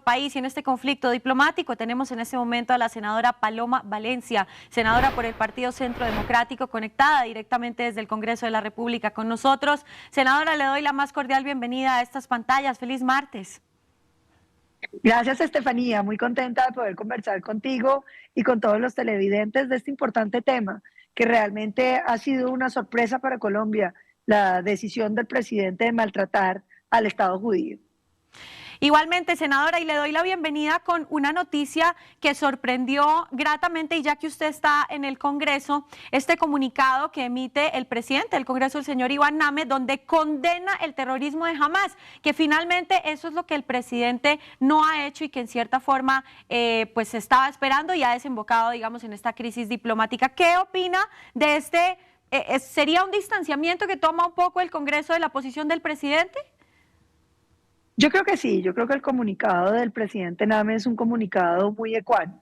país y en este conflicto diplomático. Tenemos en este momento a la senadora Paloma Valencia, senadora por el Partido Centro Democrático, conectada directamente desde el Congreso de la República con nosotros. Senadora, le doy la más cordial bienvenida a estas pantallas. Feliz martes. Gracias, Estefanía. Muy contenta de poder conversar contigo y con todos los televidentes de este importante tema, que realmente ha sido una sorpresa para Colombia, la decisión del presidente de maltratar al Estado judío. Igualmente, senadora, y le doy la bienvenida con una noticia que sorprendió gratamente, y ya que usted está en el Congreso, este comunicado que emite el presidente del Congreso, el señor Iván Name, donde condena el terrorismo de Hamás, que finalmente eso es lo que el presidente no ha hecho y que en cierta forma pues se estaba esperando y ha desembocado, digamos, en esta crisis diplomática. ¿Qué opina de este? ¿Sería un distanciamiento que toma un poco el Congreso de la posición del presidente? Yo creo que sí, yo creo que el comunicado del presidente Name es un comunicado muy ecuánime,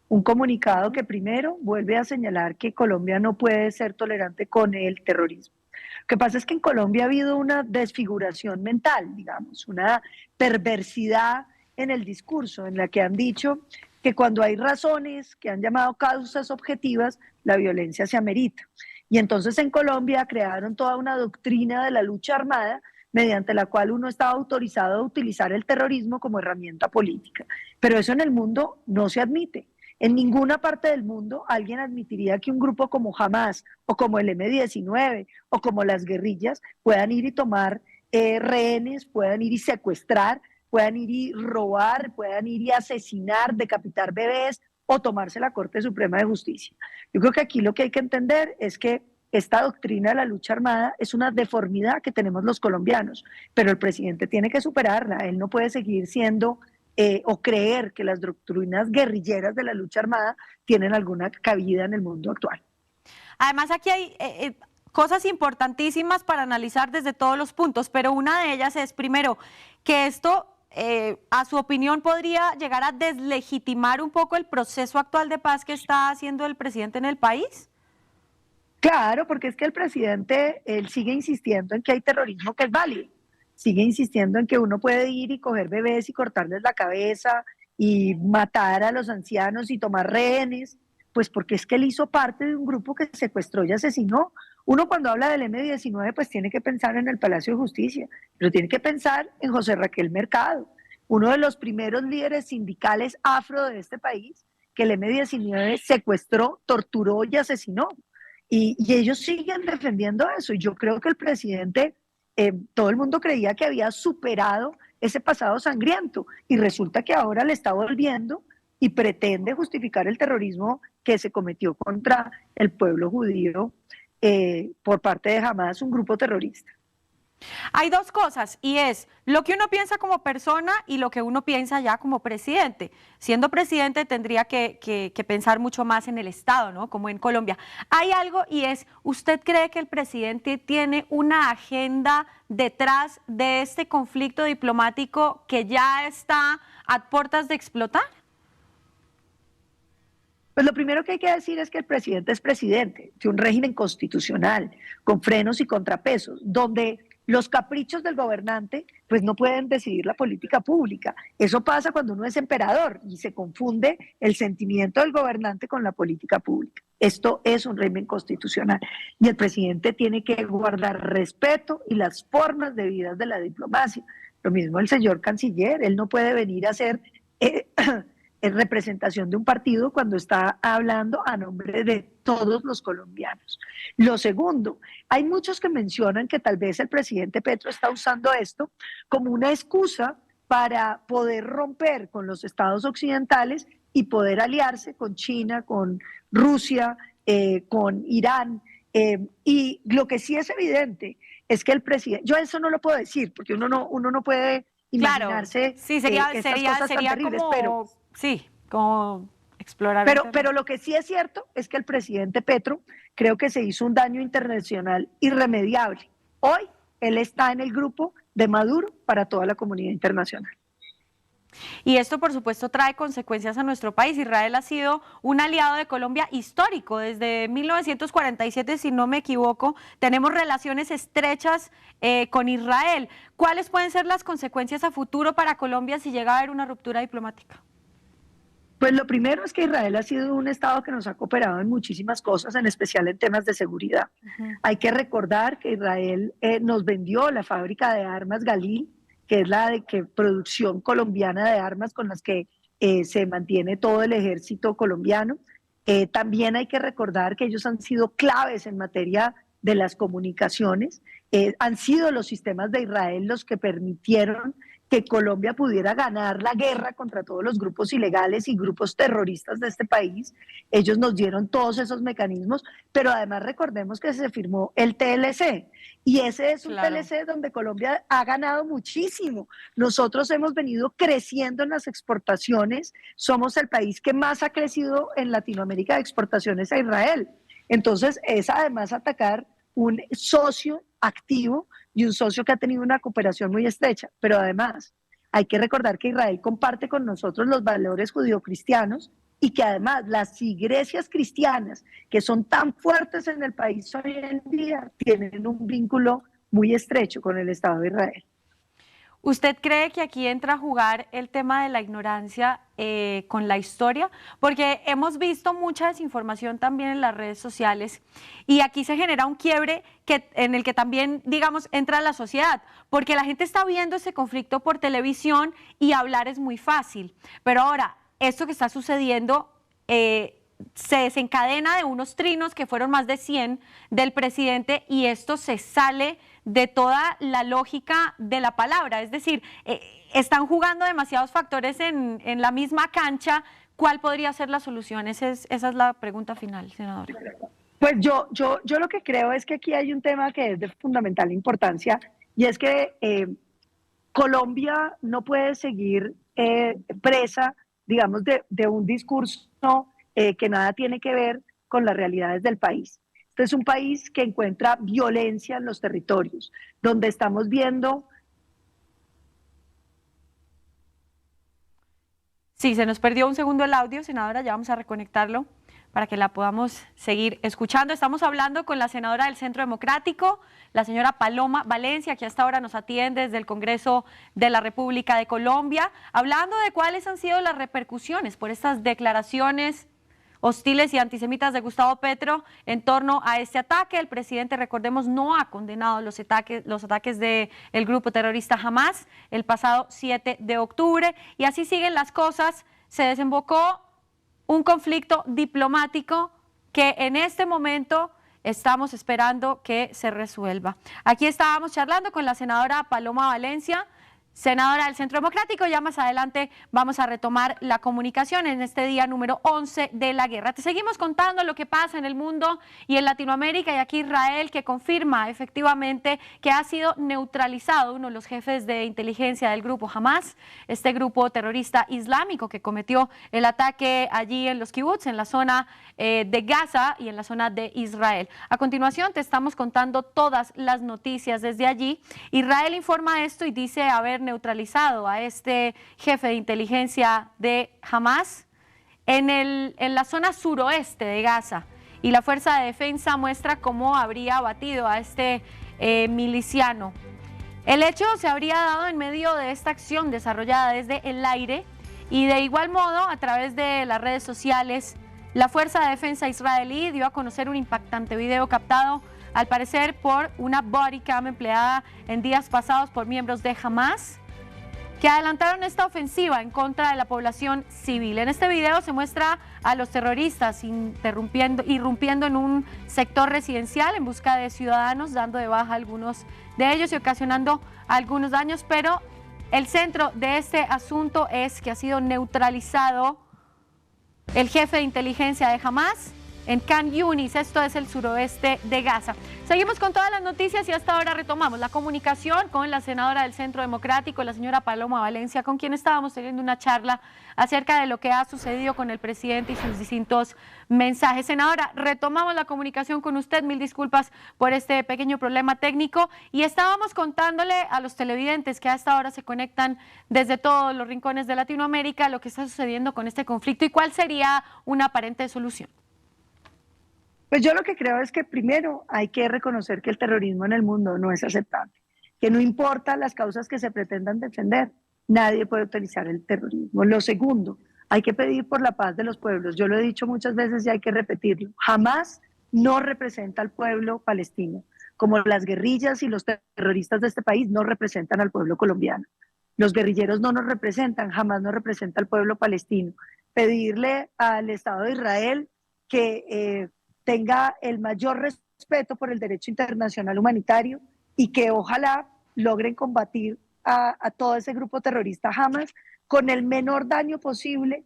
un comunicado que primero vuelve a señalar que Colombia no puede ser tolerante con el terrorismo. Lo que pasa es que en Colombia ha habido una desfiguración mental, digamos, una perversidad en el discurso, en la que han dicho que cuando hay razones que han llamado causas objetivas, la violencia se amerita. Y entonces en Colombia crearon toda una doctrina de la lucha armada mediante la cual uno estaba autorizado a utilizar el terrorismo como herramienta política. Pero eso en el mundo no se admite. En ninguna parte del mundo alguien admitiría que un grupo como Hamás o como el M-19 o como las guerrillas puedan ir y tomar rehenes, puedan ir y secuestrar, puedan ir y robar, puedan ir y asesinar, decapitar bebés o tomarse la Corte Suprema de Justicia. Yo creo que aquí lo que hay que entender es que esta doctrina de la lucha armada es una deformidad que tenemos los colombianos, pero el presidente tiene que superarla. Él no puede seguir siendo o creer que las doctrinas guerrilleras de la lucha armada tienen alguna cabida en el mundo actual. Además, aquí hay cosas importantísimas para analizar desde todos los puntos, pero una de ellas es, primero, que esto, a su opinión, podría llegar a deslegitimar un poco el proceso actual de paz que está haciendo el presidente en el país. Claro, porque es que el presidente, él sigue insistiendo en que hay terrorismo que es válido, sigue insistiendo en que uno puede ir y coger bebés y cortarles la cabeza y matar a los ancianos y tomar rehenes, pues porque es que él hizo parte de un grupo que secuestró y asesinó. Uno cuando habla del M-19 pues tiene que pensar en el Palacio de Justicia, pero tiene que pensar en José Raquel Mercado, uno de los primeros líderes sindicales afro de este país, que el M-19 secuestró, torturó y asesinó. Y ellos siguen defendiendo eso. Y yo creo que el presidente, todo el mundo creía que había superado ese pasado sangriento y resulta que ahora le está volviendo y pretende justificar el terrorismo que se cometió contra el pueblo judío por parte de Hamás, un grupo terrorista. Hay dos cosas, y es lo que uno piensa como persona y lo que uno piensa ya como presidente. Siendo presidente tendría que pensar mucho más en el Estado, ¿no? Como en Colombia. Hay algo, y es, ¿usted cree que el presidente tiene una agenda detrás de este conflicto diplomático que ya está a puertas de explotar? Pues lo primero que hay que decir es que el presidente es presidente de un régimen constitucional, con frenos y contrapesos, donde los caprichos del gobernante pues no pueden decidir la política pública. Eso pasa cuando uno es emperador y se confunde el sentimiento del gobernante con la política pública. Esto es un régimen constitucional y el presidente tiene que guardar respeto y las formas debidas de la diplomacia. Lo mismo el señor canciller, él no puede venir a hacer en representación de un partido cuando está hablando a nombre de todos los colombianos. Lo segundo, hay muchos que mencionan que tal vez el presidente Petro está usando esto como una excusa para poder romper con los estados occidentales y poder aliarse con China, con Rusia, con Irán. Y lo que sí es evidente es que el presidente, yo eso no lo puedo decir porque uno no puede imaginarse claro, sí, sería cosas tan terribles, como, pero sí, como explorar. pero lo que sí es cierto es que el presidente Petro creo que se hizo un daño internacional irremediable. Hoy él está en el grupo de Maduro para toda la comunidad internacional. Y esto, por supuesto, trae consecuencias a nuestro país. Israel ha sido un aliado de Colombia histórico. Desde 1947, si no me equivoco, tenemos relaciones estrechas con Israel. ¿Cuáles pueden ser las consecuencias a futuro para Colombia si llega a haber una ruptura diplomática? Pues lo primero es que Israel ha sido un Estado que nos ha cooperado en muchísimas cosas, en especial en temas de seguridad. Hay que recordar que Israel nos vendió la fábrica de armas Galil, que es la producción colombiana de armas con las que se mantiene todo el ejército colombiano. También hay que recordar que ellos han sido claves en materia de las comunicaciones. Han sido los sistemas de Israel los que permitieron que Colombia pudiera ganar la guerra contra todos los grupos ilegales y grupos terroristas de este país. Ellos nos dieron todos esos mecanismos, pero además recordemos que se firmó el TLC, y ese es un TLC donde Colombia ha ganado muchísimo. Nosotros hemos venido creciendo en las exportaciones, somos el país que más ha crecido en Latinoamérica de exportaciones a Israel. Entonces es además atacar un socio activo y un socio que ha tenido una cooperación muy estrecha, pero además hay que recordar que Israel comparte con nosotros los valores judio-cristianos y que además las iglesias cristianas, que son tan fuertes en el país hoy en día, tienen un vínculo muy estrecho con el Estado de Israel. ¿Usted cree que aquí entra a jugar el tema de la ignorancia con la historia? Porque hemos visto mucha desinformación también en las redes sociales y aquí se genera un quiebre en el que también, digamos, entra la sociedad, porque la gente está viendo ese conflicto por televisión y hablar es muy fácil. Pero ahora, esto que está sucediendo se desencadena de unos trinos que fueron más de 100 del presidente y esto se sale de toda la lógica de la palabra, es decir, están jugando demasiados factores en la misma cancha. ¿Cuál podría ser la solución? Esa es la pregunta final, senadora. Pues yo lo que creo es que aquí hay un tema que es de fundamental importancia y es que Colombia no puede seguir presa, digamos, de un discurso que nada tiene que ver con las realidades del país. Este es un país que encuentra violencia en los territorios, donde estamos viendo... Sí, se nos perdió un segundo el audio, senadora, ya vamos a reconectarlo para que la podamos seguir escuchando. Estamos hablando con la senadora del Centro Democrático, la señora Paloma Valencia, que hasta ahora nos atiende desde el Congreso de la República de Colombia, hablando de cuáles han sido las repercusiones por estas declaraciones hostiles y antisemitas de Gustavo Petro en torno a este ataque. El presidente, recordemos, no ha condenado los ataques del grupo terrorista Hamás el pasado 7 de octubre. Y así siguen las cosas. Se desembocó un conflicto diplomático que en este momento estamos esperando que se resuelva. Aquí estábamos charlando con la senadora Paloma Valencia, senadora del Centro Democrático. Ya más adelante vamos a retomar la comunicación en este día número 11 de la guerra. Te seguimos contando lo que pasa en el mundo y en Latinoamérica, y aquí Israel, que confirma efectivamente que ha sido neutralizado uno de los jefes de inteligencia del grupo Hamás, este grupo terrorista islámico que cometió el ataque allí en los kibbutz, en la zona de Gaza y en la zona de Israel. A continuación te estamos contando todas las noticias desde allí. Israel informa esto y dice haber neutralizado a este jefe de inteligencia de Hamás en la zona suroeste de Gaza, y la Fuerza de Defensa muestra cómo habría abatido a este miliciano. El hecho se habría dado en medio de esta acción desarrollada desde el aire, y de igual modo a través de las redes sociales la Fuerza de Defensa israelí dio a conocer un impactante video captado al parecer por una body cam empleada en días pasados por miembros de Hamás, que adelantaron esta ofensiva en contra de la población civil. En este video se muestra a los terroristas irrumpiendo en un sector residencial en busca de ciudadanos, dando de baja a algunos de ellos y ocasionando algunos daños, pero el centro de este asunto es que ha sido neutralizado el jefe de inteligencia de Hamás en Khan Yunis, esto es el suroeste de Gaza. Seguimos con todas las noticias y hasta ahora retomamos la comunicación con la senadora del Centro Democrático, la señora Paloma Valencia, con quien estábamos teniendo una charla acerca de lo que ha sucedido con el presidente y sus distintos mensajes. Senadora, retomamos la comunicación con usted, mil disculpas por este pequeño problema técnico, y estábamos contándole a los televidentes que a esta hora se conectan desde todos los rincones de Latinoamérica lo que está sucediendo con este conflicto y cuál sería una aparente solución. Pues yo lo que creo es que primero hay que reconocer que el terrorismo en el mundo no es aceptable, que no importa las causas que se pretendan defender, nadie puede utilizar el terrorismo. Lo segundo, hay que pedir por la paz de los pueblos. Yo lo he dicho muchas veces y hay que repetirlo. Jamás no representa al pueblo palestino, como las guerrillas y los terroristas de este país no representan al pueblo colombiano. Los guerrilleros no nos representan, jamás nos representa al pueblo palestino. Pedirle al Estado de Israel que tenga el mayor respeto por el derecho internacional humanitario y que ojalá logren combatir a todo ese grupo terrorista Hamas con el menor daño posible,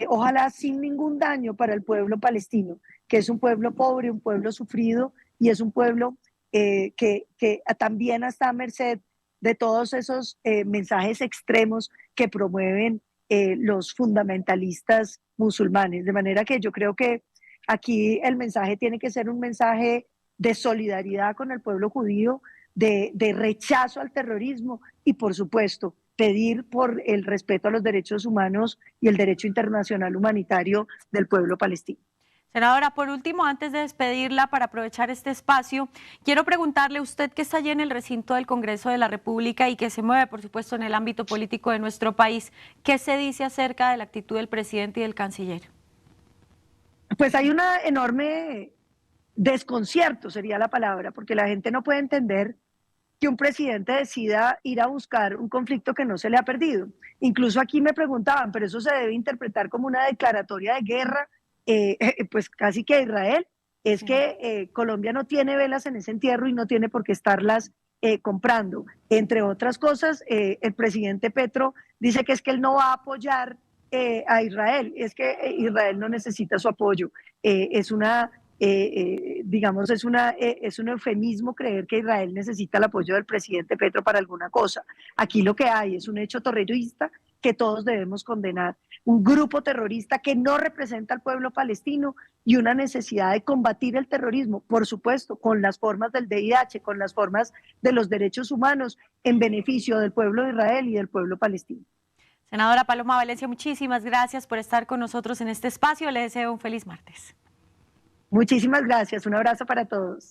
ojalá sin ningún daño para el pueblo palestino, que es un pueblo pobre, un pueblo sufrido y es un pueblo que también está a merced de todos esos mensajes extremos que promueven los fundamentalistas musulmanes. De manera que yo creo que aquí el mensaje tiene que ser un mensaje de solidaridad con el pueblo judío, de rechazo al terrorismo y, por supuesto, pedir por el respeto a los derechos humanos y el derecho internacional humanitario del pueblo palestino. Senadora, por último, antes de despedirla, para aprovechar este espacio, quiero preguntarle a usted que está allí en el recinto del Congreso de la República y que se mueve, por supuesto, en el ámbito político de nuestro país, ¿qué se dice acerca de la actitud del presidente y del canciller? Pues hay una enorme desconcierto, sería la palabra, porque la gente no puede entender que un presidente decida ir a buscar un conflicto que no se le ha perdido. Incluso aquí me preguntaban, pero eso se debe interpretar como una declaratoria de guerra, pues casi que a Israel. Es que Colombia no tiene velas en ese entierro y no tiene por qué estarlas comprando. Entre otras cosas, el presidente Petro dice que es que él no va a apoyar a Israel, es que Israel no necesita su apoyo. Digamos, es un eufemismo creer que Israel necesita el apoyo del presidente Petro para alguna cosa. Aquí lo que hay es un hecho terrorista que todos debemos condenar, un grupo terrorista que no representa al pueblo palestino y una necesidad de combatir el terrorismo, por supuesto, con las formas del VIH, con las formas de los derechos humanos en beneficio del pueblo de Israel y del pueblo palestino. Senadora Paloma Valencia, muchísimas gracias por estar con nosotros en este espacio. Le deseo un feliz martes. Muchísimas gracias. Un abrazo para todos.